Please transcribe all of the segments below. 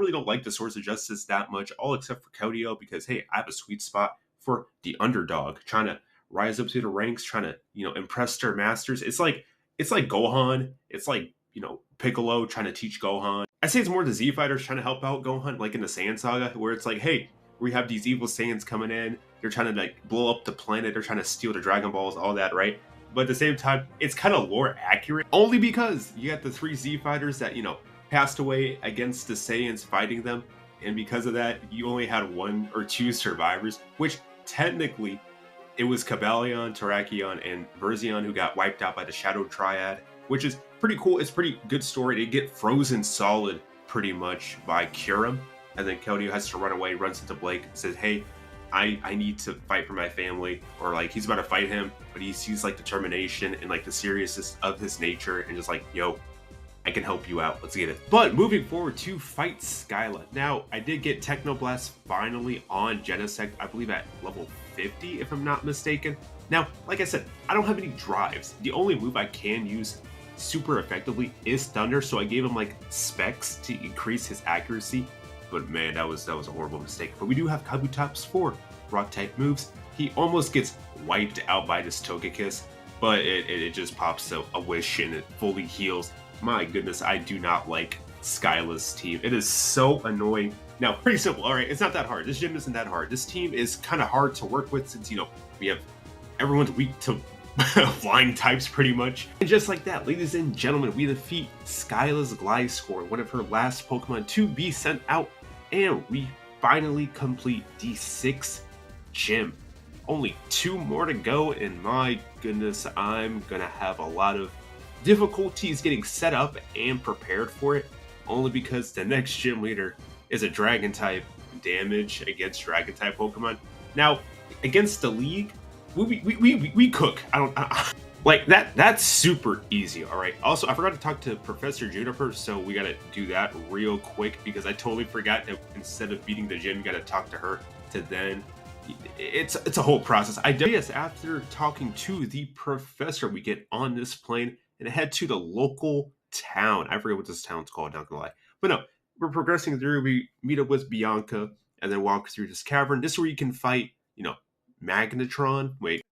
really don't like the Swords of Justice that much, all except for Keldeo, because hey, I have a sweet spot for the underdog, trying to rise up to the ranks, trying to, impress their masters. It's like Gohan. It's like, Piccolo trying to teach Gohan. I say it's more the Z Fighters trying to help out Gohan, like in the Saiyan Saga, where it's like, hey, we have these evil Saiyans coming in. They're trying to like blow up the planet. They're trying to steal the Dragon Balls, all that, right? But at the same time, it's kind of lore accurate, only because you got the 3 Z Fighters that, passed away against the Saiyans fighting them. And because of that, you only had 1 or 2 survivors, which technically it was Kabalion, Terrakion, and Verzion who got wiped out by the Shadow Triad, which is pretty cool. It's a pretty good story. They get frozen solid pretty much by Kyurem, and then Keldeo has to run away, runs into Blake, says, hey, I need to fight for my family, or like he's about to fight him, but he sees like determination and like the seriousness of his nature and just like, yo, I can help you out. Let's get it. But moving forward to fight Skyla. Now, I did get Technoblast finally on Genesect, I believe at level 50, if I'm not mistaken. Now, like I said, I don't have any drives. The only move I can use super effectively is Thunder, so I gave him like specs to increase his accuracy. But man, that was a horrible mistake. But we do have Kabutops for rock type moves. He almost gets wiped out by this Togekiss, but it just pops a wish and it fully heals. My goodness, I do not like Skyla's team. It is so annoying. Now, pretty simple. All right, it's not that hard. This gym isn't that hard. This team is kind of hard to work with since, we have everyone's weak to flying types pretty much. And just like that, ladies and gentlemen, we defeat Skyla's Gliscor, one of her last Pokemon to be sent out. And we finally complete the 6th gym. Only 2 more to go, and my goodness, I'm gonna have a lot of difficulties getting set up and prepared for it, only because the next gym leader is a Dragon type damage against Dragon type Pokemon. Now, against the league, we cook. Like that's super easy. All right. Also, I forgot to talk to Professor Juniper, so we gotta do that real quick because I totally forgot that instead of beating the gym, you gotta talk to her to then. It's a whole process. Yes, after talking to the professor, we get on this plane and head to the local town. I forget what this town's called, not gonna lie. But no, we're progressing through. We meet up with Bianca and then walk through this cavern. This is where you can fight, Magnetron. Wait.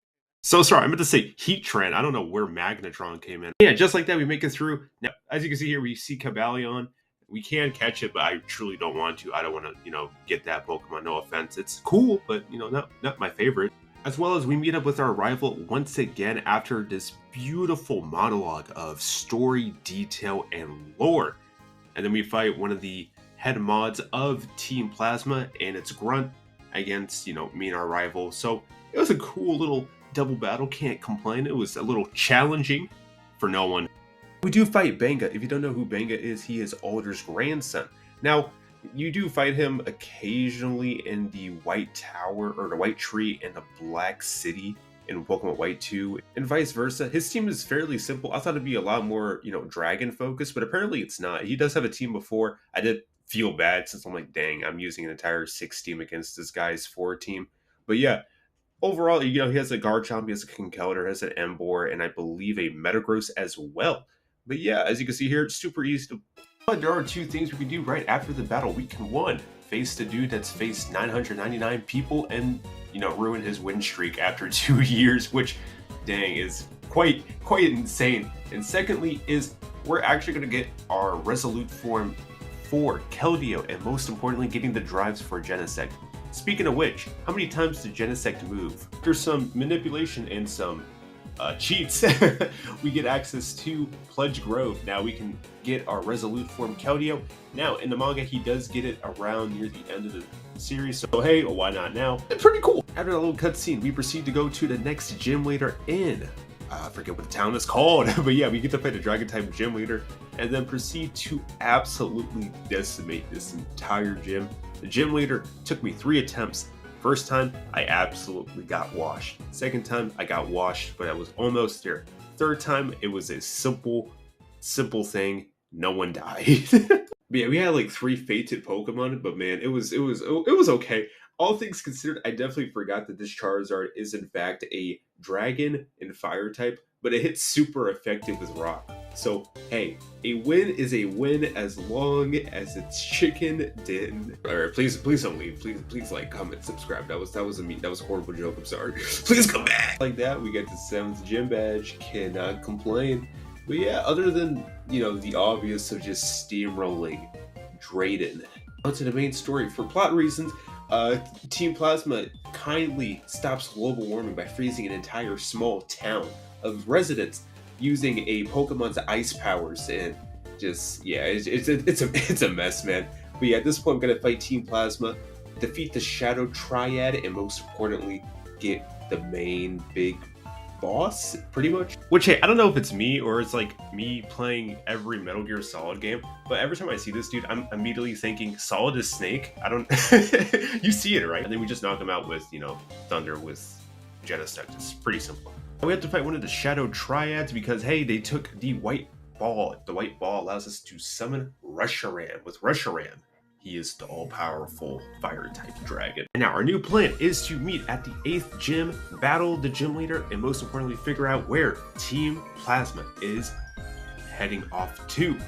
So sorry, I meant to say Heatran. I don't know where Magnetron came in. Yeah, just like that, we make it through. Now, as you can see here, we see Kabalion. We can catch it, but I truly don't want to. I don't want to, get that Pokemon. No offense. It's cool, but, not my favorite. As well as we meet up with our rival once again after this beautiful monologue of story, detail, and lore. And then we fight one of the head mods of Team Plasma, and it's Grunt against, me and our rival. So it was a cool little double battle, can't complain. It was a little challenging for no one. We do fight Benga. If you don't know who Benga is, he is Alder's grandson. Now, you do fight him occasionally in the White Tower, or the White Tree, and the Black City in Pokemon White 2, and vice versa. His team is fairly simple. I thought it'd be a lot more, dragon focused, but apparently it's not. He does have a team before. I did feel bad since I'm like, dang, I'm using an entire 6 team against this guy's 4 team. But yeah, overall, he has a Garchomp, he has a Conkeldurr, he has an Emboar, and I believe a Metagross as well. But yeah, as you can see here, it's super easy to... But there are 2 things we can do right after the battle. We can, 1, face the dude that's faced 999 people and, ruin his win streak after 2 years, which, dang, is quite insane. And secondly is we're actually going to get our Resolute form for Keldeo, and most importantly, getting the drives for Genesect. Speaking of which, how many times did Genesect move? After some manipulation and some cheats, we get access to Pledge Grove. Now we can get our Resolute form Keldeo. Now, in the manga, he does get it around near the end of the series, so hey, why not now? It's pretty cool. After that little cutscene, we proceed to go to the next gym leader in... I forget what the town is called, but yeah, we get to fight a Dragon-type gym leader, and then proceed to absolutely decimate this entire gym. The gym leader took me 3 attempts. First time, I absolutely got washed. Second time, I got washed, but I was almost there. Third time, it was a simple thing. No one died. But yeah, we had like 3 fated Pokemon, but man, it was okay. All things considered, I definitely forgot that this Charizard is in fact a dragon and fire type, but it hits super effective with rock. So hey, a win is a win as long as it's chicken din. All right, please don't leave. Please like, comment, subscribe. That was a horrible joke. I'm sorry. Please come back. Like that, we get the 7th gym badge. Cannot complain. But yeah, other than the obvious of just steamrolling Drayden. On to the main story. For plot reasons, Team Plasma kindly stops global warming by freezing an entire small town of residents using a Pokemon's ice powers, and just it's a mess, man. But yeah, at this point, I'm gonna fight Team Plasma, defeat the Shadow Triad, and most importantly, get the main big boss, pretty much. Which, hey, I don't know if it's me or it's like me playing every Metal Gear Solid game, but every time I see this dude, I'm immediately thinking Solid is Snake. I don't you see it, right? And then we just knock him out with Thunder with Genesect. It's pretty simple. We have to fight one of the Shadow Triads because, hey, they took the white ball. The white ball allows us to summon Reshiram. With Reshiram, he is the all-powerful fire-type dragon. And now our new plan is to meet at the 8th gym, battle the gym leader, and most importantly, figure out where Team Plasma is heading off to.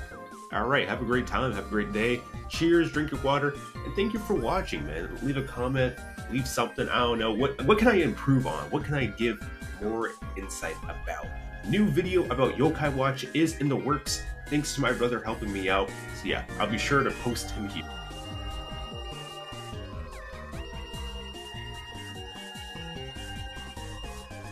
All right, have a great time, have a great day. Cheers, drink your water, and thank you for watching, man. Leave a comment, leave something. I don't know. What can I improve on? What can I give more insight about? New video about Yokai Watch is in the works, thanks to my brother helping me out. So yeah, I'll be sure to post him here.